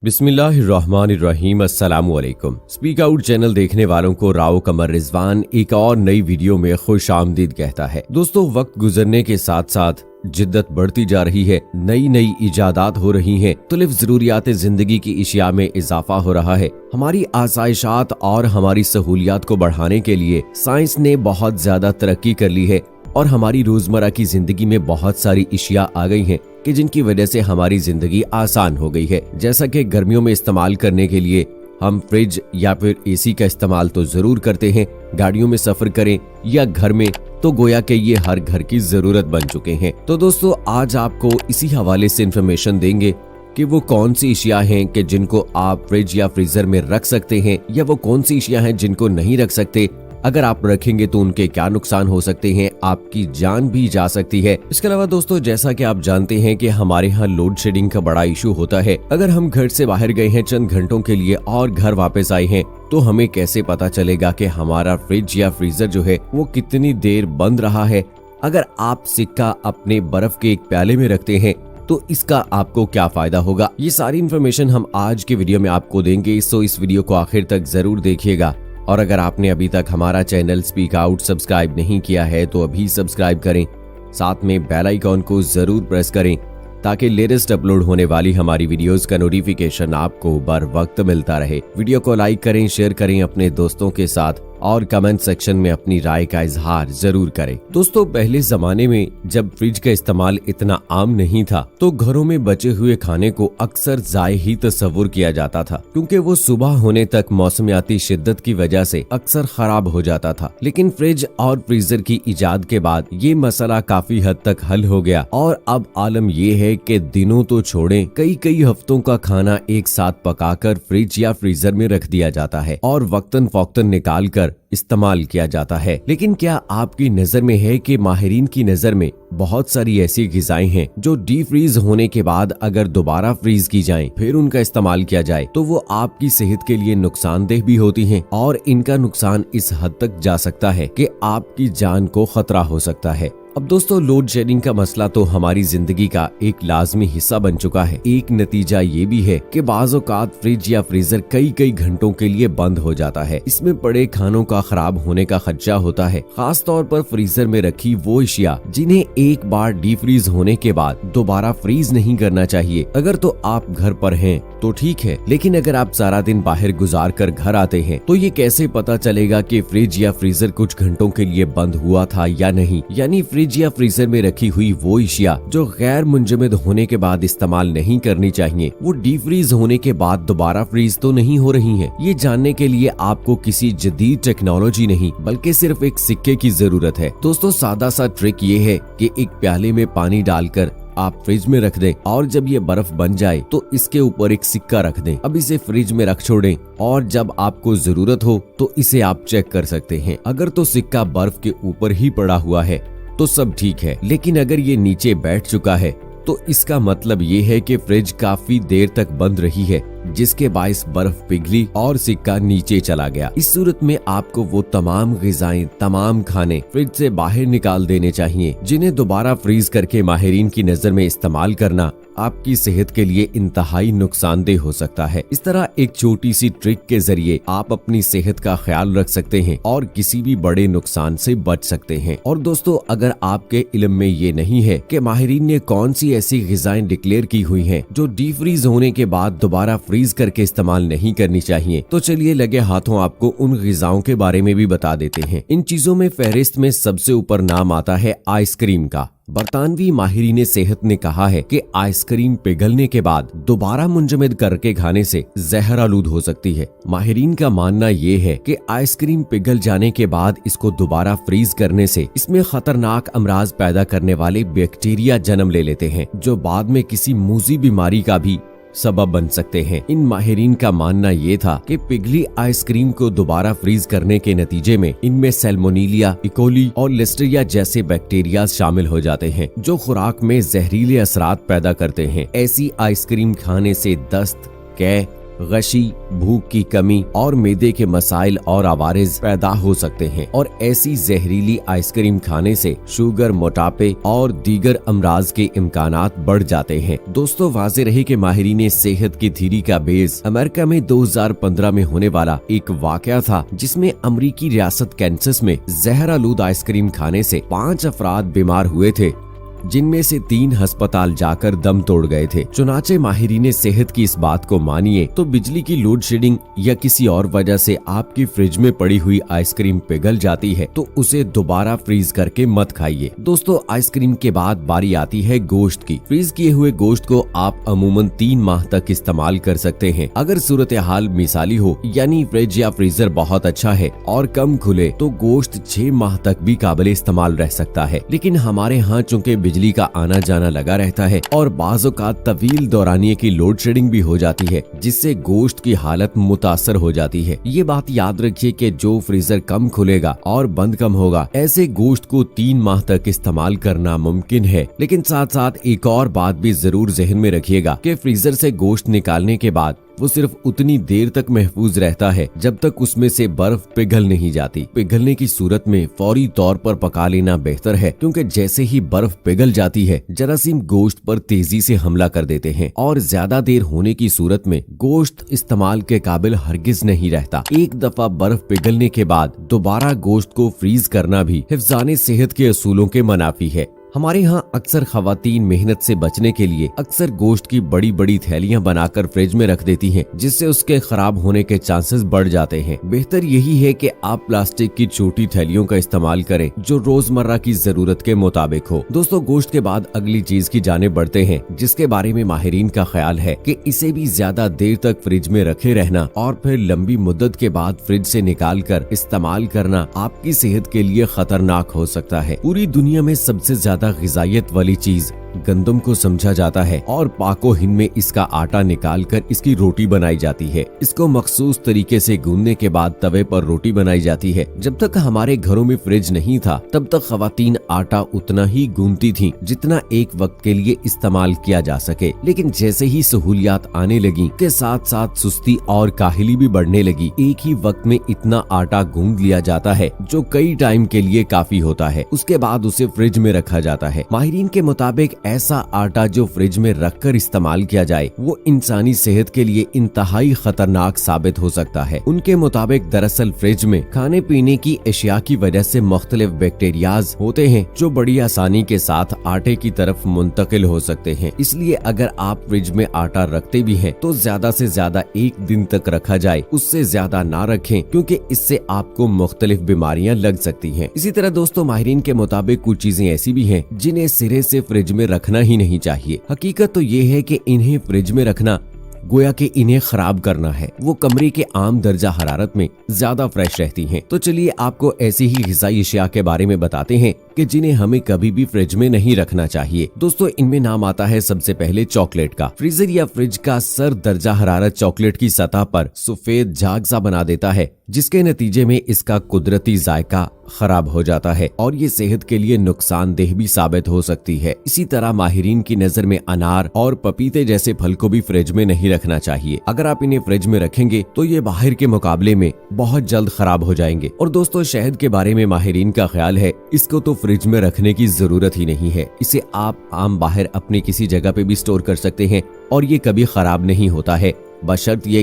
बिस्मिल्लाहिर्रहमानिर्रहीम। अस्सलामुअलैकुम। Speak out channel देखने वालों को राव कमर रिजवान एक और नई वीडियो में खुश आमदीद कहता है। दोस्तों, वक्त गुजरने के साथ साथ जिद्दत बढ़ती जा रही है, नई नई इजादात हो रही हैं, मुख्तलिफ जरूरियात जिंदगी की इशिया में इजाफा हो रहा है। हमारी आसाइशात और हमारी सहूलियात को बढ़ाने के लिए साइंस ने बहुत ज्यादा तरक्की कर ली है और हमारी रोजमर्रा की जिंदगी में बहुत सारी इशिया आ गई हैं कि जिनकी वजह से हमारी जिंदगी आसान हो गई है। जैसा कि गर्मियों में इस्तेमाल करने के लिए हम फ्रिज या फिर एसी का इस्तेमाल तो जरूर करते हैं, गाड़ियों में सफर करें या घर में तो गोया कि ये हर घर की जरूरत बन चुके हैं। तो दोस्तों, आज आपको इसी हवाले से इंफॉर्मेशन देंगे कि वो कौन सी इशिया हैं कि जिनको आप फ्रिज या फ्रीजर में रख सकते हैं या वो कौन सी इशिया हैं जिनको नहीं रख सकते। अगर आप रखेंगे तो उनके क्या नुकसान हो सकते हैं, आपकी जान भी जा सकती है। इसके अलावा दोस्तों, जैसा कि आप जानते हैं कि हमारे यहाँ लोड शेडिंग का बड़ा इशू होता है। अगर हम घर से बाहर गए हैं चंद घंटों के लिए और घर वापस आए हैं तो हमें कैसे पता चलेगा कि हमारा फ्रिज या फ्रीजर जो है वो कितनी देर बंद रहा है। अगर आप सिक्का अपने बर्फ के एक प्याले में रखते हैं तो इसका आपको क्या फायदा होगा, ये सारी इन्फॉर्मेशन हम आज के वीडियो में आपको देंगे। सो इस वीडियो को आखिर तक जरूर देखिएगा। और अगर आपने अभी तक हमारा चैनल स्पीक आउट सब्सक्राइब नहीं किया है तो अभी सब्सक्राइब करें, साथ में बेल आइकॉन को जरूर प्रेस करें ताकि लेटेस्ट अपलोड होने वाली हमारी वीडियोस का नोटिफिकेशन आपको बर वक्त मिलता रहे। वीडियो को लाइक करें, शेयर करें अपने दोस्तों के साथ और कमेंट सेक्शन में अपनी राय का इजहार जरूर करें। दोस्तों, पहले जमाने में जब फ्रिज का इस्तेमाल इतना आम नहीं था तो घरों में बचे हुए खाने को अक्सर जाए ही तस्वुर किया जाता था, क्योंकि वो सुबह होने तक मौसमियाती शिद्दत की वजह से अक्सर खराब हो जाता था। लेकिन फ्रिज और फ्रीजर की इजाद के बाद ये मसला काफी हद तक हल हो गया और अब आलम ये है कि दिनों तो छोड़ें, कई हफ्तों का खाना एक साथ पकाकर फ्रिज या फ्रीजर में रख दिया जाता है और वक्तन फौक्तन निकाल कर इस्तेमाल किया जाता है। लेकिन क्या आपकी नजर में है कि माहिरीन की नजर में बहुत सारी ऐसी ग़िज़ाएं हैं जो डी फ्रीज होने के बाद अगर दोबारा फ्रीज की जाएं, फिर उनका इस्तेमाल किया जाए तो वो आपकी सेहत के लिए नुकसानदेह भी होती हैं और इनका नुकसान इस हद तक जा सकता है कि आपकी जान को खतरा हो सकता है। अब दोस्तों, लोड शेडिंग का मसला तो हमारी जिंदगी का एक लाजमी हिस्सा बन चुका है। एक नतीजा ये भी है कि बाज़ औक़ात फ्रिज या फ्रीजर कई घंटों के लिए बंद हो जाता है। इसमें पड़े खानों का खराब होने का खदशा होता है, खास तौर पर फ्रीजर में रखी वो अशिया जिन्हें एक बार डी फ्रीज होने के बाद दोबारा फ्रीज नहीं करना चाहिए। अगर तो आप घर पर हैं तो ठीक है, लेकिन अगर आप सारा दिन बाहर गुजार कर घर आते हैं तो ये कैसे पता चलेगा कि फ्रिज या फ्रीजर कुछ घंटों के लिए बंद हुआ था या नहीं। यानी फ्रिज या फ्रीजर में रखी हुई वो अशिया जो गैर मुंजमद होने के बाद इस्तेमाल नहीं करनी चाहिए, वो डी फ्रीज होने के बाद दोबारा फ्रीज तो नहीं हो रही हैं। ये जानने के लिए आपको किसी जदीद टेक्नोलॉजी नहीं बल्कि सिर्फ एक सिक्के की जरूरत है। दोस्तों, सादा सा ट्रिक ये है कि एक प्याले में पानी डालकर आप फ्रिज में रख दें और जब ये बर्फ बन जाए तो इसके ऊपर एक सिक्का रख दें। अब इसे फ्रिज में रख छोड़ें और जब आपको जरूरत हो तो इसे आप चेक कर सकते हैं। अगर तो सिक्का बर्फ के ऊपर ही पड़ा हुआ है तो सब ठीक है, लेकिन अगर ये नीचे बैठ चुका है तो इसका मतलब ये है कि फ्रिज काफी देर तक बंद रही है, जिसके बाइस बर्फ पिघली और सिक्का नीचे चला गया। इस सूरत में आपको वो तमाम ग़िज़ाएं, तमाम खाने फ्रिज से बाहर निकाल देने चाहिए जिन्हें दोबारा फ्रीज करके माहिरीन की नजर में इस्तेमाल करना आपकी सेहत के लिए इंतहाई नुकसानदेह हो सकता है। इस तरह एक छोटी सी ट्रिक के जरिए आप अपनी सेहत का ख्याल रख सकते हैं और किसी भी बड़े नुकसान से बच सकते हैं। और दोस्तों, अगर आपके इल्म में ये नहीं है कि माहिरीन ने कौन सी ऐसी ग़िज़ाएं डिक्लेयर की हुई हैं जो डी फ्रीज होने के बाद दोबारा फ्रीज करके इस्तेमाल नहीं करनी चाहिए, तो चलिए लगे हाथों आपको उन ग़िज़ाओं के बारे में भी बता देते हैं। इन चीजों में फहरिस्त में सबसे ऊपर नाम आता है आइसक्रीम का। बरतानवी माहिरीन सेहत ने कहा है कि आइसक्रीम पिघलने के बाद दोबारा मुंजमद करके खाने से जहर आलूद हो सकती है। माहिरीन का मानना ये है कि आइसक्रीम पिघल जाने के बाद इसको दोबारा फ्रीज करने से इसमें खतरनाक अमराज पैदा करने वाले बैक्टीरिया जन्म ले लेते हैं जो बाद में किसी मूजी बीमारी का भी सबब बन सकते हैं। इन माहिरीन का मानना ये था कि पिघली आइसक्रीम को दोबारा फ्रीज करने के नतीजे में इनमें सैल्मोनेलिया, इकोली और लिस्टरिया जैसे बैक्टीरिया शामिल हो जाते हैं जो खुराक में जहरीले असरात पैदा करते हैं। ऐसी आइसक्रीम खाने से दस्त, कै, गशी, भूख की कमी और मैदे के मसाइल और आवारिज पैदा हो सकते हैं और ऐसी जहरीली आइसक्रीम खाने से शुगर, मोटापे और दीगर अमराज के इम्कानात बढ़ जाते हैं। दोस्तों, वाज़ेह रहे कि माहिरीन सेहत की थीरी का बेस अमेरिका में 2015 में होने वाला एक वाकया था, जिसमें अमरीकी रियासत कैंसस में जहर आलूद आइसक्रीम खाने से 5 अफराद बीमार हुए थे, जिनमें से 3 अस्पताल जाकर दम तोड़ गए थे। चुनाचे माहिरीन सेहत की इस बात को मानिए तो बिजली की लोड शेडिंग या किसी और वजह से आपकी फ्रिज में पड़ी हुई आइसक्रीम पिघल जाती है तो उसे दोबारा फ्रीज करके मत खाइए। दोस्तों, आइसक्रीम के बाद बारी आती है गोश्त की। फ्रीज किए हुए गोश्त को आप अमूमन 3 माह तक इस्तेमाल कर सकते हैं। अगर सूरत हाल मिसाली हो, यानी फ्रिज या फ्रीजर बहुत अच्छा है और कम खुले, तो गोश्त 6 माह तक भी काबिल इस्तेमाल रह सकता है। लेकिन हमारे यहाँ चूँकि बिजली का आना जाना लगा रहता है और बाज़-औक़ात तवील दौरानिये की लोड शेडिंग भी हो जाती है, जिससे गोश्त की हालत मुतासर हो जाती है। ये बात याद रखिए कि जो फ्रीजर कम खुलेगा और बंद कम होगा, ऐसे गोश्त को 3 माह तक इस्तेमाल करना मुमकिन है। लेकिन साथ साथ एक और बात भी जरूर जहन में रखिएगा कि फ्रीजर से गोश्त निकालने के बाद वो सिर्फ उतनी देर तक महफूज रहता है जब तक उसमें से बर्फ पिघल नहीं जाती। पिघलने की सूरत में फौरी तौर पर पका लेना बेहतर है, क्योंकि जैसे ही बर्फ पिघल जाती है जरासीम गोश्त पर तेजी से हमला कर देते हैं और ज्यादा देर होने की सूरत में गोश्त इस्तेमाल के काबिल हरगिज नहीं रहता। एक दफा बर्फ पिघलने के बाद दोबारा गोश्त को फ्रीज करना भी हिफ्ज़ाने सेहत के असूलों के मुनाफी है। हमारे यहाँ अक्सर खवातीन मेहनत से बचने के लिए अक्सर गोश्त की बड़ी बड़ी थैलियां बनाकर फ्रिज में रख देती हैं, जिससे उसके खराब होने के चांसेस बढ़ जाते हैं। बेहतर यही है कि आप प्लास्टिक की छोटी थैलियों का इस्तेमाल करें जो रोजमर्रा की जरूरत के मुताबिक हो। दोस्तों, गोश्त के बाद अगली चीज की जानिब बढ़ते हैं, जिसके बारे में माहिरीन का ख्याल है कि इसे भी ज्यादा देर तक फ्रिज में रखे रहना और फिर लंबी मुद्दत के बाद फ्रिज से निकाल कर इस्तेमाल करना आपकी सेहत के लिए खतरनाक हो सकता है। पूरी दुनिया में सबसे ज्यादा ग़िज़ाइयत वाली चीज गंदम को समझा जाता है और पाको हिंद में इसका आटा निकालकर इसकी रोटी बनाई जाती है। इसको मखसूस तरीके से गूंदने के बाद तवे पर रोटी बनाई जाती है। जब तक हमारे घरों में फ्रिज नहीं था तब तक खवातीन आटा उतना ही गूंदती थीं जितना एक वक्त के लिए इस्तेमाल किया जा सके। लेकिन जैसे ही सहूलियात आने लगी के साथ साथ सुस्ती और काहिली भी बढ़ने लगी। एक ही वक्त में इतना आटा गूंद लिया जाता है जो कई टाइम के लिए काफी होता है। उसके बाद उसे फ्रिज में रखा जाता है। माहिरीन के मुताबिक ऐसा आटा जो फ्रिज में रखकर इस्तेमाल किया जाए वो इंसानी सेहत के लिए इंतहाई खतरनाक साबित हो सकता है। उनके मुताबिक दरअसल फ्रिज में खाने पीने की अशिया की वजह से मुख्तलिफ बैक्टीरियाज होते हैं जो बड़ी आसानी के साथ आटे की तरफ मुंतकिल हो सकते हैं। इसलिए अगर आप फ्रिज में आटा रखते भी हैं तो ज्यादा से ज्यादा 1 दिन तक रखा जाए, उससे ज्यादा ना रखें, क्योंकि इससे आपको मुख्तलिफ बीमारियां लग सकती हैं। इसी तरह दोस्तों, माहिरीन के मुताबिक कुछ चीजें ऐसी भी हैं जिन्हें सिरे से फ्रिज में रखना ही नहीं चाहिए। हकीकत तो ये है कि इन्हें फ्रिज में रखना गोया कि इन्हें खराब करना है। वो कमरे के आम दर्जा हरारत में ज्यादा फ्रेश रहती हैं। तो चलिए आपको ऐसी ही ग़िज़ाई अशिया के बारे में बताते हैं कि जिन्हें हमें कभी भी फ्रिज में नहीं रखना चाहिए। दोस्तों, इनमें नाम आता है सबसे पहले चॉकलेट का। फ्रीजर या फ्रिज का सर दर्जा हरारत चॉकलेट की सतह पर सफेद झाग सा बना देता है, जिसके नतीजे में इसका कुदरती जायका खराब हो जाता है और ये सेहत के लिए नुकसानदेह भी साबित हो सकती है। इसी तरह माहिरीन की नजर में अनार और पपीते जैसे फल को भी फ्रिज में नहीं रखना चाहिए। अगर आप इन्हें फ्रिज में रखेंगे तो ये बाहर के मुकाबले में बहुत जल्द खराब हो जाएंगे। और दोस्तों, शहद के बारे में माहिरीन का ख्याल है इसको तो फ्रिज में रखने की जरूरत ही नहीं है। इसे आप आम बाहर अपनी किसी जगह पे भी स्टोर कर सकते हैं और ये कभी खराब नहीं होता है, बशर्त ये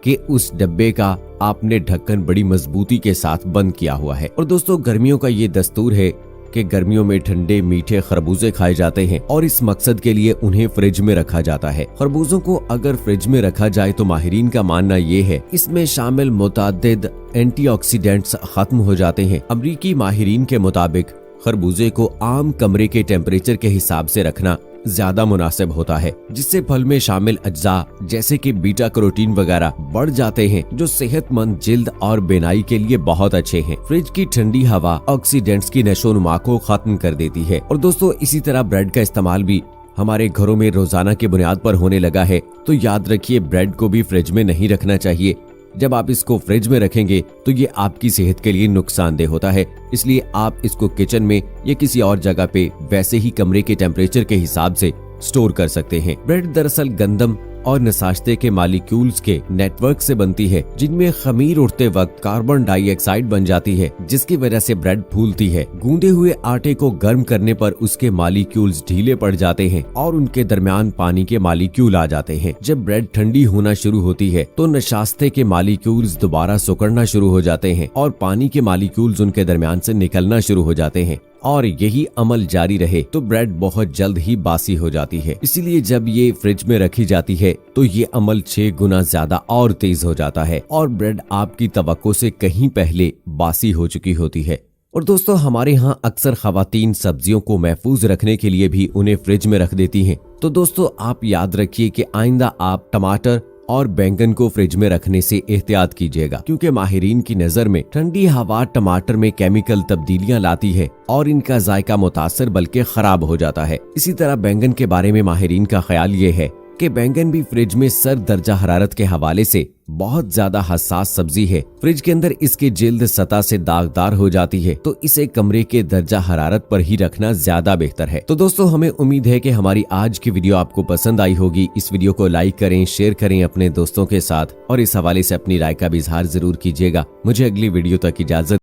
कि उस डब्बे का आपने ढक्कन बड़ी मजबूती के साथ बंद किया हुआ है। और दोस्तों, गर्मियों का ये दस्तूर है कि गर्मियों में ठंडे मीठे खरबूजे खाए जाते हैं और इस मकसद के लिए उन्हें फ्रिज में रखा जाता है। खरबूजों को अगर फ्रिज में रखा जाए तो माहिरीन का मानना ये है इसमें शामिल मुतादिद एंटीऑक्सीडेंट्स खत्म हो जाते हैं। अमरीकी माहिरीन के मुताबिक खरबूजे को आम कमरे के टेम्परेचर के हिसाब से रखना ज्यादा मुनासिब होता है, जिससे फल में शामिल अज्जा जैसे कि बीटा कैरोटीन वगैरह बढ़ जाते हैं जो सेहतमंद जिल्द और बेनाई के लिए बहुत अच्छे हैं। फ्रिज की ठंडी हवा ऑक्सीडेंट्स की नशोनुमा को खत्म कर देती है। और दोस्तों, इसी तरह ब्रेड का इस्तेमाल भी हमारे घरों में रोजाना की बुनियाद पर होने लगा है, तो याद रखिए ब्रेड को भी फ्रिज में नहीं रखना चाहिए। जब आप इसको फ्रिज में रखेंगे तो ये आपकी सेहत के लिए नुकसानदेह होता है, इसलिए आप इसको किचन में या किसी और जगह पे वैसे ही कमरे के टेम्परेचर के हिसाब से स्टोर कर सकते हैं। ब्रेड दरअसल गंदम और नसाश्ते के मालिक्यूल्स के नेटवर्क से बनती है, जिनमें खमीर उड़ते वक्त कार्बन डाइऑक्साइड बन जाती है, जिसकी वजह से ब्रेड फूलती है। गूंदे हुए आटे को गर्म करने पर उसके मालिक्यूल्स ढीले पड़ जाते हैं और उनके दरमियान पानी के मालिक्यूल आ जाते हैं। जब ब्रेड ठंडी होना शुरू होती है तो नशास्ते के मालिक्यूल्स दोबारा सिकुड़ना शुरू हो जाते हैं और पानी के मालिक्यूल्स उनके दरमियान से निकलना शुरू हो जाते हैं, और यही अमल जारी रहे तो ब्रेड बहुत जल्द ही बासी हो जाती है। इसीलिए जब ये फ्रिज में रखी जाती है तो ये अमल 6 गुना ज्यादा और तेज हो जाता है और ब्रेड आपकी तवक्को से कहीं पहले बासी हो चुकी होती है। और दोस्तों, हमारे यहाँ अक्सर खवातीन सब्जियों को महफूज रखने के लिए भी उन्हें फ्रिज में रख देती हैं। तो दोस्तों, आप याद रखिए कि आइंदा आप टमाटर और बैंगन को फ्रिज में रखने से एहतियात कीजिएगा, क्योंकि माहिरीन की नजर में ठंडी हवा टमाटर में केमिकल तब्दीलियां लाती है और इनका जायका मुतासर बल्कि खराब हो जाता है। इसी तरह बैंगन के बारे में माहिरीन का ख्याल ये है कि बैंगन भी फ्रिज में सर दर्जा हरारत के हवाले से बहुत ज्यादा हसास सब्जी है। फ्रिज के अंदर इसकी जिल्द सतह से दागदार हो जाती है, तो इसे कमरे के दर्जा हरारत पर ही रखना ज्यादा बेहतर है। तो दोस्तों, हमें उम्मीद है कि हमारी आज की वीडियो आपको पसंद आई होगी। इस वीडियो को लाइक करें, शेयर करें अपने दोस्तों के साथ और इस हवाले से अपनी राय का भी इजहार जरूर कीजिएगा। मुझे अगली वीडियो तक इजाजत।